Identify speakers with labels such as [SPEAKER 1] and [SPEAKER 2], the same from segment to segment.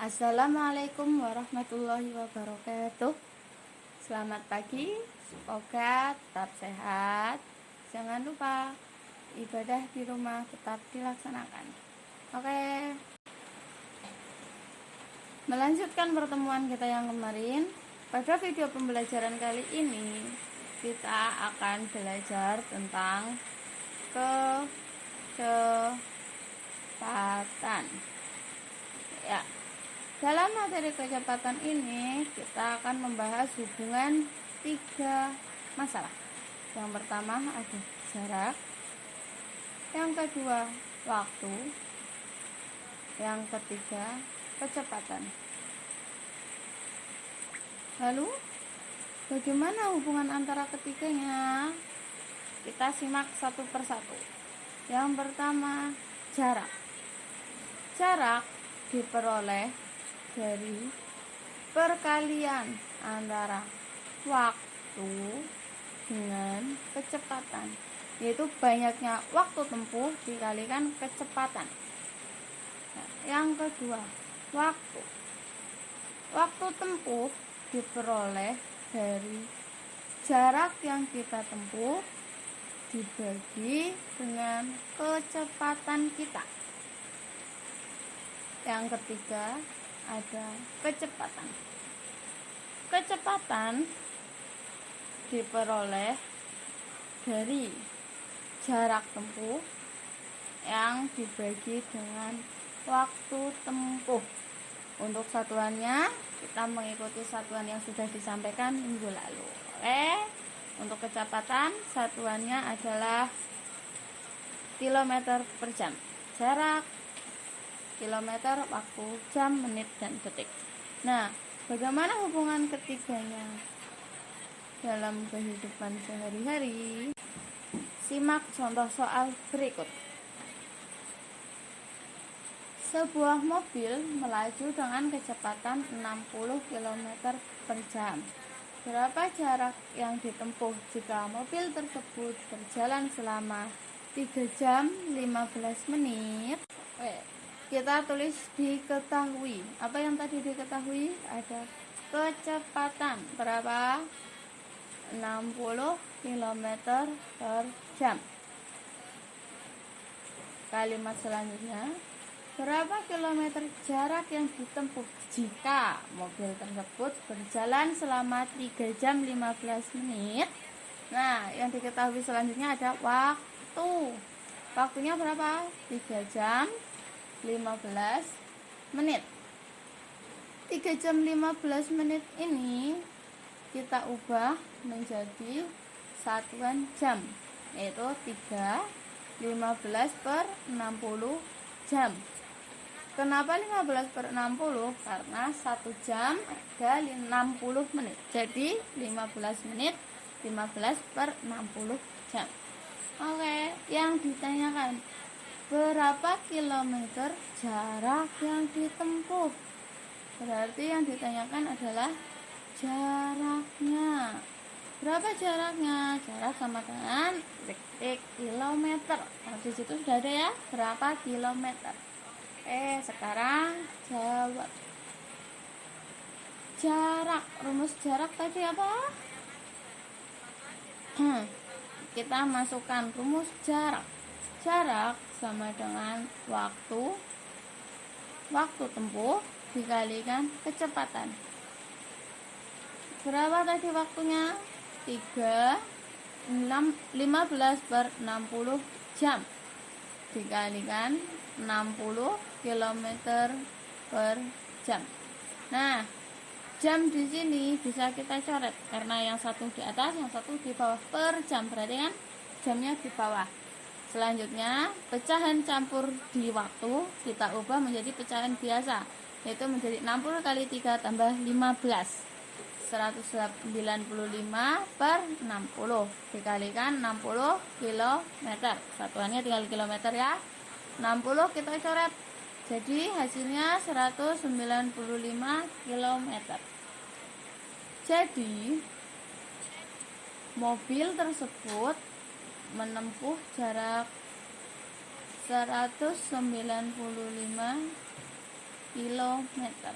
[SPEAKER 1] Assalamualaikum warahmatullahi wabarakatuh. Selamat pagi, semoga tetap sehat. Jangan lupa ibadah di rumah tetap dilaksanakan. Oke, melanjutkan pertemuan kita yang kemarin. Pada video pembelajaran kali ini kita akan belajar tentang kecepatan. Ya, dalam materi kecepatan ini kita akan membahas hubungan 3 masalah. Yang pertama ada jarak, yang kedua waktu, yang ketiga kecepatan. Lalu bagaimana hubungan antara ketiganya? Kita simak satu persatu. Yang pertama, jarak. Jarak diperoleh dari perkalian antara waktu dengan kecepatan, yaitu banyaknya waktu tempuh dikalikan kecepatan. Nah, yang kedua, waktu. Waktu tempuh diperoleh dari jarak yang kita tempuh dibagi dengan kecepatan kita. Yang ketiga ada kecepatan. Kecepatan diperoleh dari jarak tempuh yang dibagi dengan waktu tempuh. Untuk satuannya kita mengikuti satuan yang sudah disampaikan minggu lalu. Untuk kecepatan satuannya adalah kilometer per jam. Jarak kilometer, waktu, jam, menit, dan detik. Nah, bagaimana hubungan ketiganya dalam kehidupan sehari-hari? Simak contoh soal berikut. Sebuah mobil melaju dengan kecepatan 60 km per jam. Berapa jarak yang ditempuh jika mobil tersebut berjalan selama 3 jam 15 menit? Kita tulis diketahui. Apa yang tadi diketahui? Ada kecepatan berapa? 60 km per jam. Kalimat selanjutnya, berapa kilometer jarak yang ditempuh jika mobil tersebut berjalan selama 3 jam 15 menit? Nah, yang diketahui selanjutnya ada waktu. Waktunya berapa? 3 jam 15 menit. 3 jam 15 menit ini kita ubah menjadi satuan jam, yaitu 3, 15 per 60 jam. Kenapa 15 per 60? Karena 1 jam ada 60 menit. Jadi 15 menit 15 per 60 jam. Oke, yang ditanyakan, berapa kilometer jarak yang ditempuh? Berarti yang ditanyakan adalah jaraknya. Berapa jaraknya? Jarak sama dengan detik kilometer. Nah, di situ sudah ada ya, berapa kilometer. Sekarang jawab. Jarak, rumus jarak tadi apa? Kita masukkan rumus jarak. Jarak sama dengan waktu tempuh dikalikan kecepatan. Berapa tadi waktunya? 15 per 60 jam dikalikan 60 km per jam. Nah, jam di sini bisa kita coret karena yang satu di atas, yang satu di bawah per jam, berarti kan jamnya di bawah. Selanjutnya, pecahan campur di waktu kita ubah menjadi pecahan biasa, yaitu menjadi 60 kali 3 tambah 15. 195 per 60 dikalikan 60 km. Satuannya tinggal kilometer ya. 60 kita coret. Jadi hasilnya 195 km. Jadi mobil tersebut menempuh jarak 195 kilometer.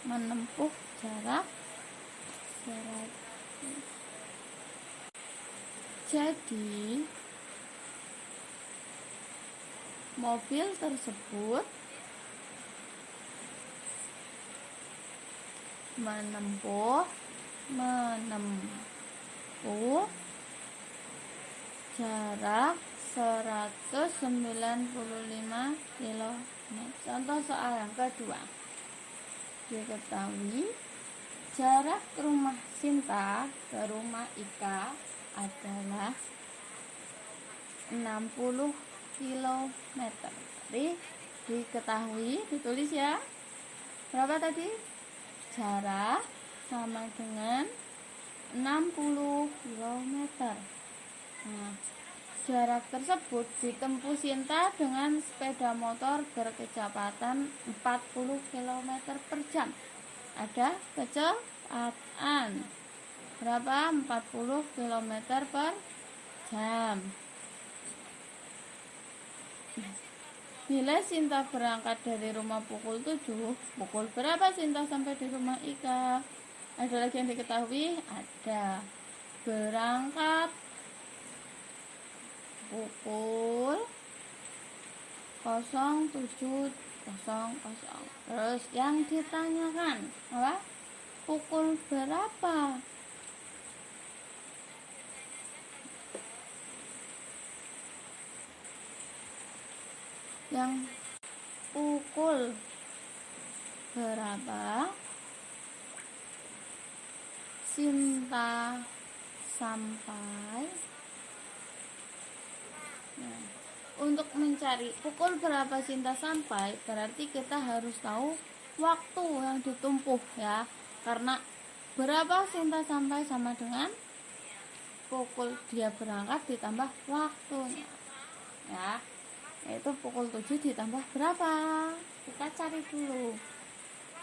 [SPEAKER 1] Menempuh jarak 100. Jadi mobil tersebut menempuh jarak 195 km. Contoh soal yang kedua. Diketahui jarak rumah Sinta ke rumah Ika adalah 60 km. Jadi diketahui, ditulis ya. Berapa tadi? Jarak sama dengan 60 km. Nah, jarak tersebut ditempuh Sinta dengan sepeda motor berkecepatan 40 km per jam. Ada kecepatan berapa? 40 km per jam. Bila Sinta berangkat dari rumah pukul 7, pukul berapa Sinta sampai di rumah Ika? Ada lagi yang diketahui? Ada. Berangkat pukul 07.00. Terus yang ditanyakan apa? Pukul berapa? Yang pukul berapa Sinta sampai? Nah, untuk mencari pukul berapa Sinta sampai, berarti kita harus tahu waktu yang ditempuh ya. Karena berapa Sinta sampai sama dengan pukul dia berangkat ditambah waktunya. Ya. Yaitu pukul 7 ditambah berapa? Kita cari dulu.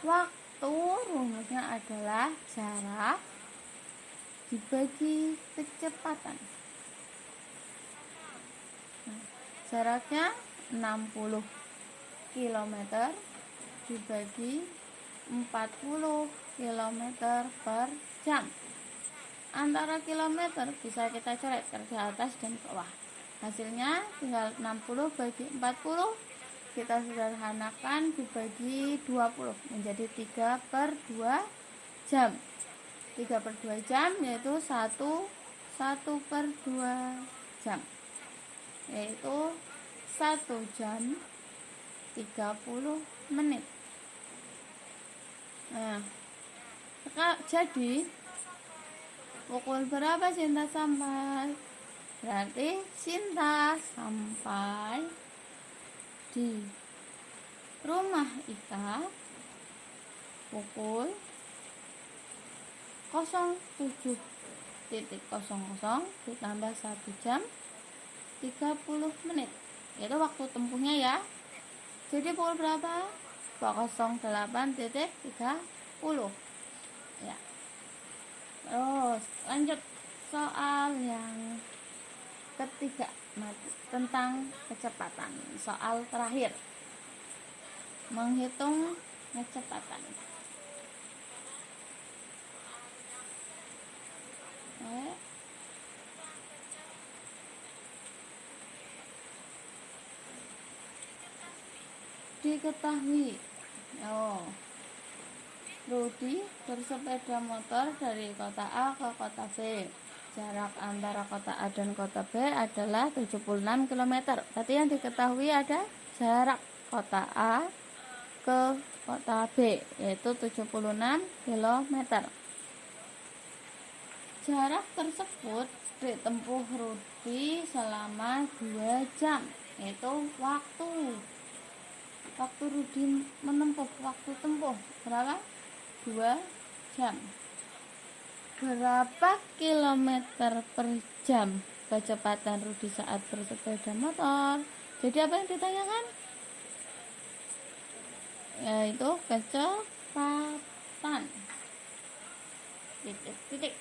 [SPEAKER 1] Waktu rumusnya adalah jarak dibagi kecepatan. Jaraknya 60 km dibagi 40 km per jam. Antara kilometer bisa kita coret ke atas dan bawah. Hasilnya tinggal 60 bagi 40. Kita sederhanakan dibagi 20 menjadi 3/2 jam. 3/2 jam yaitu 1/2 jam. Yaitu 1 jam 30 menit. Nah, jadi pukul berapa Sinta sampai? Berarti Sinta sampai di rumah Ika pukul 07.00 ditambah 1 jam 30 menit. Itu waktu tempuhnya ya. Jadi pukul berapa? 08.30 ya. Terus lanjut soal yang ketiga tentang kecepatan. Soal terakhir, menghitung kecepatan. Diketahui Rudi bersepeda motor dari kota A ke kota B. Jarak antara kota A dan kota B adalah 76 km. Tadi yang diketahui ada jarak kota A ke kota B yaitu 76 km. Jarak tersebut ditempuh Rudi selama 2 jam. Yaitu waktu Rudi menempuh, waktu tempuh berapa? 2 jam. Berapa kilometer per jam kecepatan Rudi saat bersepeda motor? Jadi apa yang ditanyakan? Yaitu kecepatan. Titik.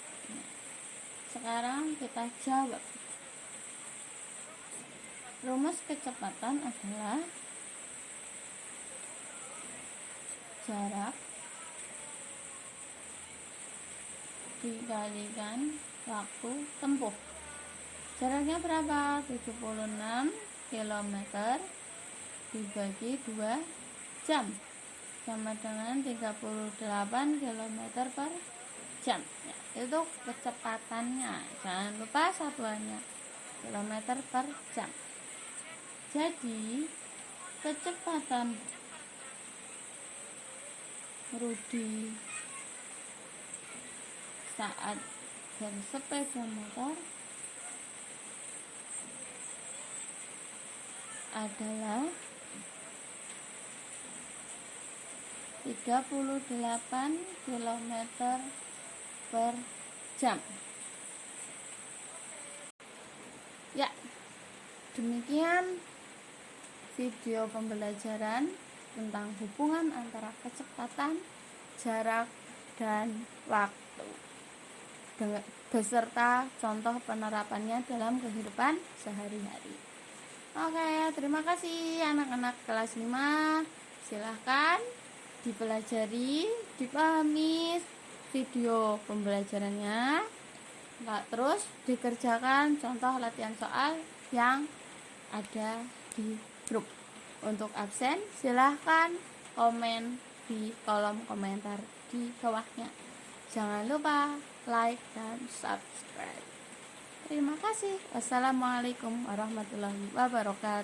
[SPEAKER 1] Sekarang kita jawab. Rumus kecepatan adalah jarak dikalikan waktu tempuh. Jaraknya berapa? 76 km dibagi 2 jam sama dengan 38 km per jam. Ya, itu kecepatannya. Jangan lupa satuannya kilometer per jam. Jadi kecepatan Rudi saat bersepeda motor adalah 38 km per jam. Ya, demikian video pembelajaran tentang hubungan antara kecepatan, jarak, dan waktu beserta contoh penerapannya dalam kehidupan sehari-hari. Oke, terima kasih anak-anak kelas 5. Silahkan dipelajari, dipahami video pembelajarannya. Terus dikerjakan contoh latihan soal yang ada di grup. Untuk absen silahkan komen di kolom komentar di bawahnya. Jangan lupa like dan subscribe. Terima kasih. Wassalamualaikum warahmatullahi wabarakatuh.